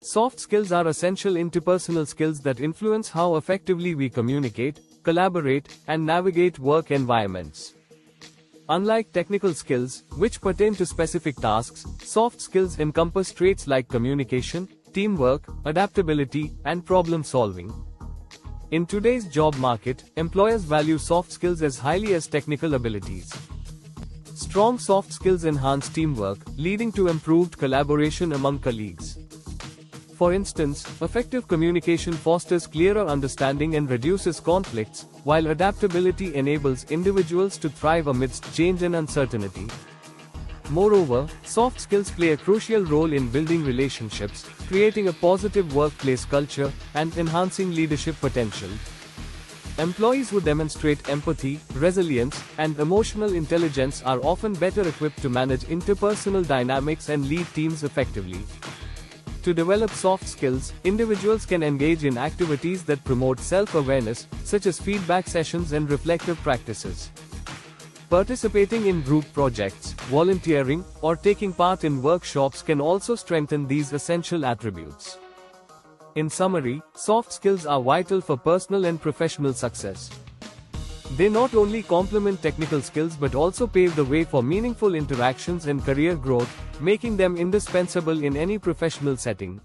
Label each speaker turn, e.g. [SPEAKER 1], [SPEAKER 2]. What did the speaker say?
[SPEAKER 1] Soft skills are essential interpersonal skills that influence how effectively we communicate, collaborate, and navigate work environments. Unlike technical skills, which pertain to specific tasks, soft skills encompass traits like communication, teamwork, adaptability, and problem solving. In today's job market, employers value soft skills as highly as technical abilities. Strong soft skills enhance teamwork, leading to improved collaboration among colleagues. For instance, effective communication fosters clearer understanding and reduces conflicts, while adaptability enables individuals to thrive amidst change and uncertainty. Moreover, soft skills play a crucial role in building relationships, creating a positive workplace culture, and enhancing leadership potential. Employees who demonstrate empathy, resilience, and emotional intelligence are often better equipped to manage interpersonal dynamics and lead teams effectively. To develop soft skills, individuals can engage in activities that promote self-awareness, such as feedback sessions and reflective practices. Participating in group projects, volunteering, or taking part in workshops can also strengthen these essential attributes. In summary, soft skills are vital for personal and professional success. They not only complement technical skills but also pave the way for meaningful interactions and career growth, making them indispensable in any professional setting.